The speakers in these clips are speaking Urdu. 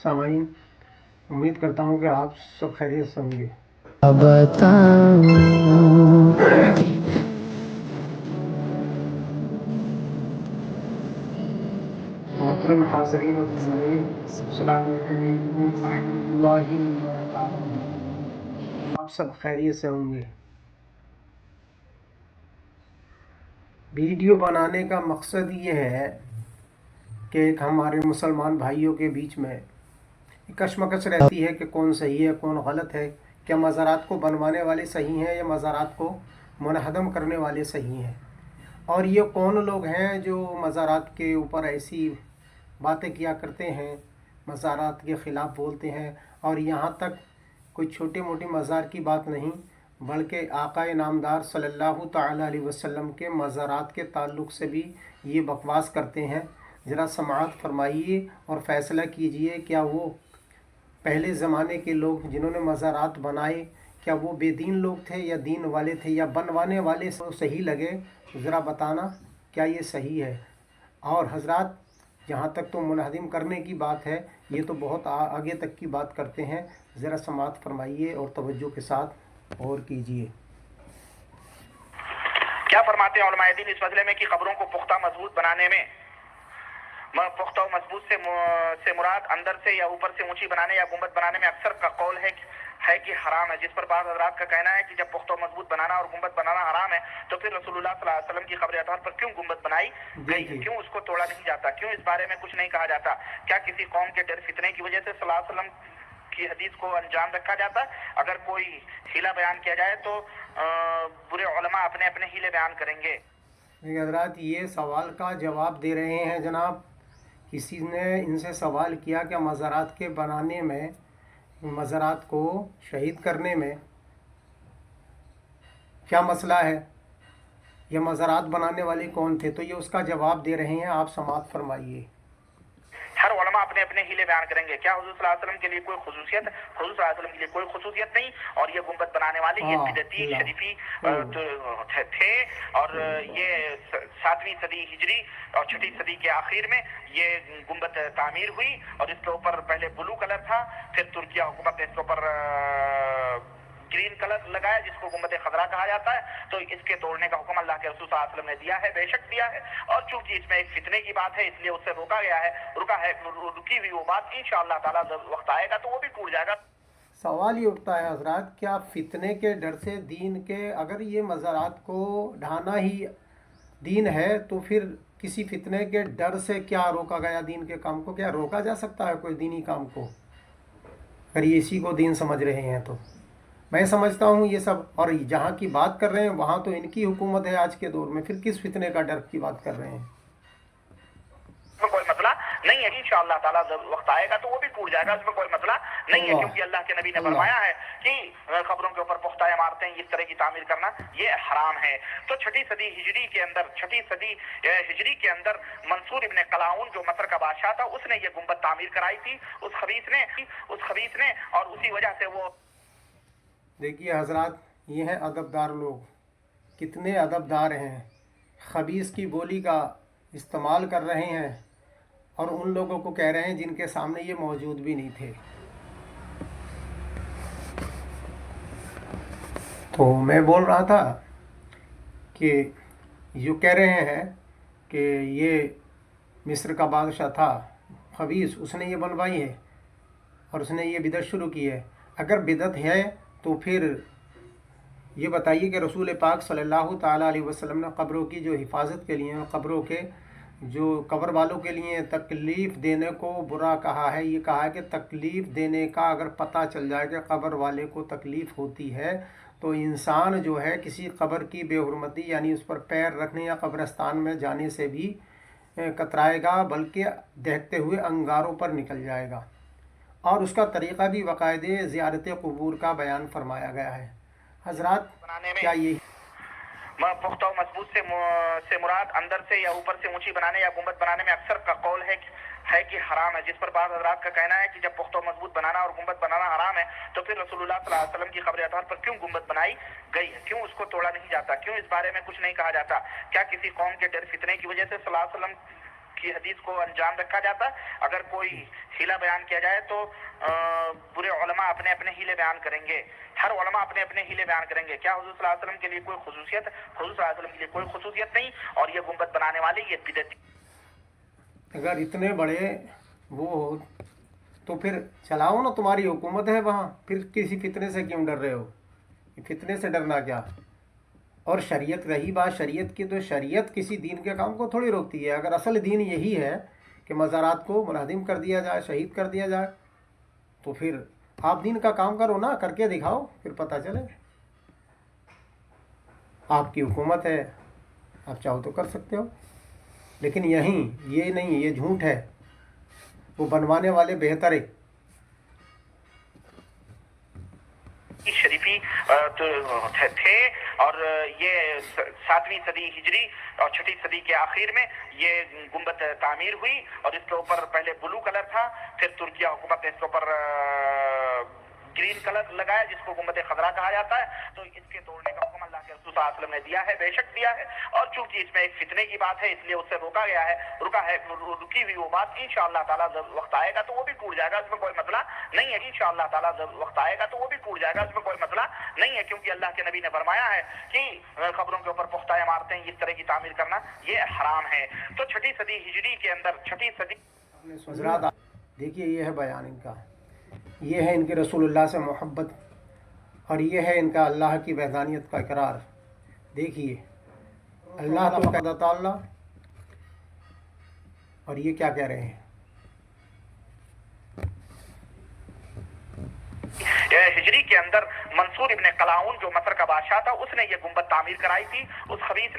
سامعین، امید کرتا ہوں کہ آپ سب خیریت سے ہوں گے۔ محترم حاضرین و سامعین، السلام علیکم ورحمۃ اللہ وبرکاتہ۔ آپ سب خیریت سے ہوں گے۔ ویڈیو بنانے کا مقصد یہ ہے کہ ایک ہمارے مسلمان بھائیوں کے بیچ میں کشمکش رہتی ہے کہ کون صحیح ہے کون غلط ہے، کیا مزارات کو بنوانے والے صحیح ہیں یا مزارات کو منہدم کرنے والے صحیح ہیں، اور یہ کون لوگ ہیں جو مزارات کے اوپر ایسی باتیں کیا کرتے ہیں، مزارات کے خلاف بولتے ہیں، اور یہاں تک کوئی چھوٹے موٹے مزار کی بات نہیں بلکہ آقا نامدار صلی اللہ تعالیٰ علیہ وسلم کے مزارات کے تعلق سے بھی یہ بکواس کرتے ہیں۔ ذرا سماعت فرمائیے اور فیصلہ کیجئے، کیا وہ پہلے زمانے کے لوگ جنہوں نے مزارات بنائے کیا وہ بے دین لوگ تھے یا دین والے تھے، یا بنوانے والے صحیح لگے؟ ذرا بتانا کیا یہ صحیح ہے؟ اور حضرات، جہاں تک تو منہدم کرنے کی بات ہے یہ تو بہت آگے تک کی بات کرتے ہیں۔ ذرا سماعت فرمائیے اور توجہ کے ساتھ غور کیجئے۔ کیا فرماتے ہیں علماء دین اس مسئلے میں کہ قبروں کو پختہ مضبوط بنانے میں پختہ و مضبوط سے مراد اندر سے یا اوپر سے اونچی بنانے یا گنبد بنانے میں اکثر کا قول ہے کہ حرام ہے، جس پر بعض حضرات کا کہنا ہے کہ جب پختہ و مضبوط بنانا اور گنبد بنانا حرام ہے تو پھر رسول اللہ صلی اللہ علیہ وسلم کی قبر اطہر پر کیوں گنبد بنائی گئی ہے، کیوں اس کو توڑا نہیں جاتا، کیوں اس بارے میں کچھ نہیں کہا جاتا؟ کیا کسی قوم کے ڈر فتنے کی وجہ سے صلی اللہ علیہ وسلم کی حدیث کو انجام رکھا جاتا ہے؟ اگر کوئی ہیلا بیان کیا جائے تو برے علماء اپنے اپنے ہیلے بیان کریں گے۔ حضرات، یہ سوال کا جواب دے رہے ہیں جناب۔ کسی نے ان سے سوال کیا کہ مزارات کے بنانے میں، مزارات کو شہید کرنے میں کیا مسئلہ ہے، یہ مزارات بنانے والے کون تھے؟ تو یہ اس کا جواب دے رہے ہیں، آپ سماعت فرمائیے۔ ہر علماء اپنے اپنے ہیلے بیان کریں گے۔ کیا حضور صلی اللہ علیہ وسلم کے لیے کوئی خصوصیت ہے؟ حضور صلی اللہ علیہ وسلم کے لیے کوئی خصوصیت نہیں، اور یہ گنبد بنانے والے یہ بدعتی شریفی تھے، اور یہ 7ویں صدی ہجری اور 6ٹھی صدی کے آخر میں یہ گنبد تعمیر ہوئی، اور اس کے اوپر پہلے بلو کلر تھا، پھر ترکیہ حکومت نے اس کے اوپر گرین کلر لگایا جس کو گنبد خضرا کہا جاتا ہے۔ تو اس کے توڑنے کا حکم اللہ کے رسول صلی اللہ علیہ وسلم نے دیا ہے، بے شک دیا ہے، اور چونکہ اس میں ایک فتنے کی بات ہے اس لیے اس سے روکا ہے، رکی ہوئی وہ بات انشاءاللہ تعالیٰ جب وقت آئے گا تو وہ بھی ٹوٹ جائے گا۔ سوال یہ اٹھتا ہے حضرات، کیا فتنے کے ڈر سے دین کے، اگر یہ مزارات کو ڈھانا ہی دین ہے تو پھر کسی فتنے کے ڈر سے کیا روکا گیا دین کے کام کو؟ کیا روکا جا سکتا ہے کوئی دینی کام کو اگر یہ اسی کو دین سمجھ رہے ہیں؟ تو میں سمجھتا ہوں یہ سب، اور جہاں کی بات کر رہے ہیں وہاں تو ان کی حکومت ہے آج کے دور میں، پھر کس فتنے کا ڈر کی بات کر رہے ہیں؟ کوئی مسئلہ نہیں ہے، انشاءاللہ تعالیٰ جب وقت آئے گا تو وہ بھی ٹوٹ جائے گا، اس میں کوئی مسئلہ نہیں ہے، کیونکہ اللہ کے نبی نے فرمایا ہے کہ قبروں کے اوپر پختہ عمارتیں اس طرح کی تعمیر کرنا یہ حرام ہے۔ تو 6ٹھی صدی ہجری کے اندر منصور ابن قلاؤن جو مصر کا بادشاہ تھا، اس نے یہ گنبد تعمیر کرائی تھی اس خبیث نے، اور اسی وجہ سے وہ دیکھیے حضرات، یہ ہیں ادبدار لوگ، کتنے ادبدار ہیں، خبیث کی بولی کا استعمال کر رہے ہیں، اور ان لوگوں کو کہہ رہے ہیں جن کے سامنے یہ موجود بھی نہیں تھے۔ تو میں بول رہا تھا کہ جو کہہ رہے ہیں کہ یہ مصر کا بادشاہ تھا خبیث، اس نے یہ بنوائی ہے اور اس نے یہ بدعت شروع کی ہے۔ اگر بدعت ہے تو پھر یہ بتائیے کہ رسول پاک صلی اللہ تعالیٰ علیہ وسلم نے قبروں کی جو حفاظت کے لیے، قبروں کے جو قبر والوں کے لیے تکلیف دینے کو برا کہا ہے، یہ کہا ہے کہ تکلیف دینے کا اگر پتہ چل جائے کہ قبر والے کو تکلیف ہوتی ہے تو انسان جو ہے کسی قبر کی بے حرمتی یعنی اس پر پیر رکھنے یا قبرستان میں جانے سے بھی کترائے گا، بلکہ دیکھتے ہوئے انگاروں پر نکل جائے گا، اور اس کا طریقہ بھی باقاعدہ زیارت قبور کا بیان فرمایا گیا ہے۔ حضرات، کیا یہ پختہ و مضبوط سے مراد اندر سے یا اوپر سے اونچی بنانے یا گنبد بنانے میں اکثر کا قول ہے کہ حرام ہے، جس پر بعض حضرات کا کہنا ہے کہ جب پختہ و مضبوط بنانا اور گنبد بنانا حرام ہے تو پھر رسول اللہ صلی اللہ علیہ وسلم کی قبر اطہر پر کیوں گنبد بنائی گئی ہے، کیوں اس کو توڑا نہیں جاتا، کیوں اس بارے میں کچھ نہیں کہا جاتا؟ کیا کسی قوم کے ڈر فتنے کی وجہ سے صلی اللہ علیہ وسلم کی حدیث کو انجام رکھا جاتا. اگر کوئی ہیلا بیان کیا جائے تو برے علماء اپنے اپنے ہیلے بیان کریں گے. ہر علماء اپنے اپنے ہیلے بیان کریں گے. کیا حضور صلی اللہ علیہ وسلم کے لیے کوئی خصوصیت؟ حضور صلی اللہ علیہ وسلم کے لیے کوئی خصوصیت نہیں. اور یہ گنبد بنانے والے یہ بدعتی. اگر اتنے بڑے وہ ہو تو پھر چلاؤ نا، تمہاری حکومت ہے وہاں، پھر کسی فتنے سے کیوں ڈر رہے ہو؟ فتنے سے ڈرنا کیا؟ اور شریعت، رہی بات شریعت کی، تو شریعت کسی دین کے کام کو تھوڑی روکتی ہے. اگر اصل دین یہی ہے کہ مزارات کو منہدم کر دیا جائے، شہید کر دیا جائے، تو پھر آپ دین کا کام کرو نا، کر کے دکھاؤ، پھر پتہ چلے. آپ کی حکومت ہے، آپ چاہو تو کر سکتے ہو. لیکن یہیں یہ نہیں، یہ جھوٹ ہے. وہ بنوانے والے بہتر ہے. شریفی تھے اور یہ 7ویں صدی ہجری اور 6ٹھی صدی کے آخر میں یہ گنبد تعمیر ہوئی. اور اس کے اوپر پہلے بلو کلر تھا، پھر ترکیہ حکومت نے اس کے اوپر گرین کلر لگایا جس کو گنبد خضرا کہا جاتا ہے. تو اس کے توڑنے کا حکم اللہ کے رسول صلی اللہ علیہ وسلم نے دیا ہے، بے شک دیا ہے. اور چونکہ اس میں ایک فتنے کی بات ہے اس لیے اس سے روکا گیا ہے. رکی ہوئی وہ بات انشاءاللہ تعالیٰ جب وقت آئے گا تو وہ بھی ٹوٹ جائے گا، اس میں کوئی مسئلہ نہیں ہے. انشاءاللہ تعالیٰ جب وقت آئے گا تو وہ بھی ٹوٹ جائے گا، اس میں کوئی مسئلہ نہیں ہے. کیونکہ اللہ کے نبی نے فرمایا ہے کہ قبروں کے اوپر پختہ عمارتیں اس طرح کی تعمیر کرنا یہ حرام ہے. تو 6ٹھی صدی ہجری کے اندر 6ٹھی صدی حضرات دیکھیے، یہ ہے بیان ان کا، یہ ہے ان کے رسول اللہ سے محبت، اور یہ ہے ان کا اللہ کی وحدانیت کا اقرار. دیکھیے اللہ کو قدر تعالیٰ، اور یہ کیا کہہ رہے ہیں. ہجری کے اندر منصور ابن قلاؤن جو مصر کا بادشاہ تھا اس نے یہ گنبد تعمیر کرائی تھی اس خبیث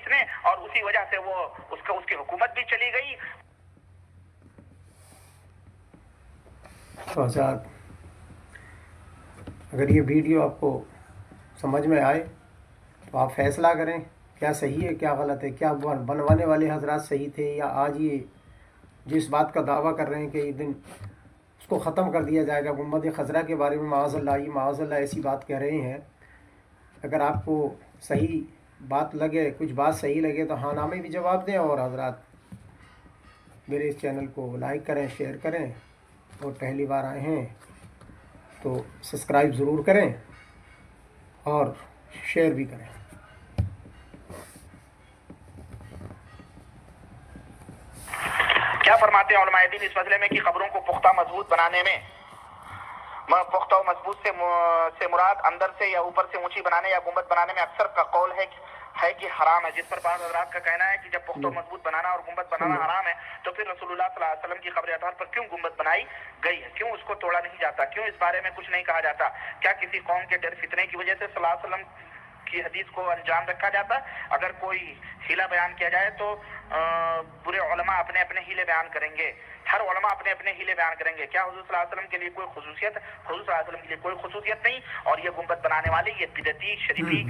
نے اور اسی وجہ سے وہ اس کی حکومت بھی چلی گئی. تو حضرات اگر یہ ویڈیو آپ کو سمجھ میں آئے تو آپ فیصلہ کریں کیا صحیح ہے کیا غلط ہے. کیا بنوانے والے حضرات صحیح تھے، یا آج یہ جس بات کا دعویٰ کر رہے ہیں کہ یہ دن اس کو ختم کر دیا جائے گا، گنبد خضرا کے بارے میں معاذ اللہ ایسی بات کہہ رہے ہیں. اگر آپ کو صحیح بات لگے، کچھ بات صحیح لگے تو ہاں نامے بھی جواب دیں. اور حضرات میرے اس چینل کو لائک کریں، شیئر کریں، اور پہلی بار آئے ہیں تو سبسکرائب ضرور کریں اور شیئر بھی کریں. کیا فرماتے ہیں علماء دین اس مسئلے میں کہ قبروں کو پختہ مضبوط بنانے میں پختہ و مضبوط سے مراد اندر سے یا اوپر سے اونچی بنانے یا گنبد بنانے میں اکثر کا قول ہے کہ حرام ہے. جس پر بعض حضرات کا کہنا ہے کہ جب پختہ و مضبوط بنانا اور گنبد بنانا حرام ہے تو پھر رسول اللہ صلی اللہ علیہ وسلم کی قبر اطہر پر کیوں گنبد بنائی گئی ہے؟ کیوں اس کو توڑا نہیں جاتا؟ کیوں اس بارے میں کچھ نہیں کہا جاتا؟ کیا کسی قوم کے ڈر فتنے کی وجہ سے صلی اللہ علیہ وسلم کی حدیث کو انجام رکھا جاتا ہے؟ اگر کوئی ہیلا بیان کیا جائے تو برے علماء اپنے اپنے ہیلے بیان کریں گے. ہر علماء اپنے اپنے ہیلے بیان کریں گے. کیا حضور صلی اللہ علیہ وسلم کے لیے کوئی خصوصیت؟ حضور صلی اللہ علیہ وسلم کے لیے کوئی خصوصیت نہیں. اور یہ گنبد بنانے والے یہ بدعتی شریفی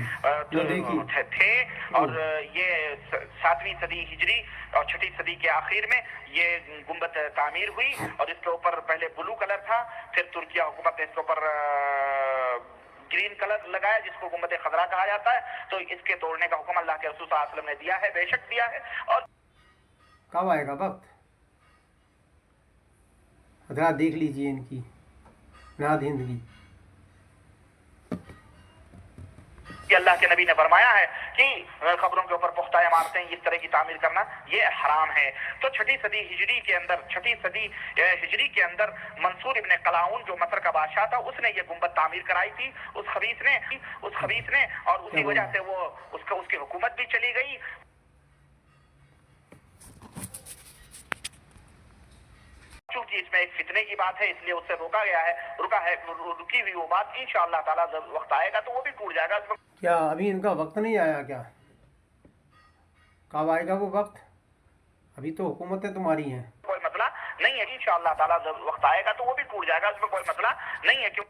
تھے اور یہ 7ویں صدی ہجری اور 6ٹھی صدی کے آخر میں یہ گنبد تعمیر ہوئی. اور اس کے اوپر پہلے بلو کلر تھا، پھر ترکیہ حکومت نے اس کے اوپر گرین کلر لگایا جس کو گنبد خضرا کہا جاتا ہے. تو اس کے توڑنے کا حکم اللہ کے رسول صلی اللہ علیہ وسلم نے دیا ہے، بے شک دیا ہے. اور کب آئے گا وقت؟ حضرات دیکھ لیجئے ان کی ناد ہندگی. اللہ کے نبی نے فرمایا ہے کہ قبروں کے اوپر پختہ عمارتیں اس طرح کی تعمیر کرنا یہ حرام ہے. تو 6ٹھی صدی ہجری کے اندر منصور ابن قلاؤن جو مصر کا بادشاہ تھا اس نے یہ گنبد تعمیر کرائی تھی اس خبیث نے اور اسی وجہ سے وہ اس کی حکومت بھی چلی گئی. چونکہ اس میں ایک فتنے کی بات ہے اس لیے اس سے روکا ہے. رکی ہوئی وہ بات انشاءاللہ تعالیٰ جب وقت آئے گا تو وہ بھی ٹوٹ جائے گا. کیا ابھی ان کا وقت نہیں آیا کیا؟ کب آئے گا وہ وقت؟ ابھی تو حکومتیں تمہاری ہیں. کوئی مسئلہ نہیں ہے. انشاءاللہ تعالیٰ جب وقت آئے گا تو وہ بھی ٹوٹ جائے گا، اس میں کوئی مسئلہ نہیں ہے. کیوں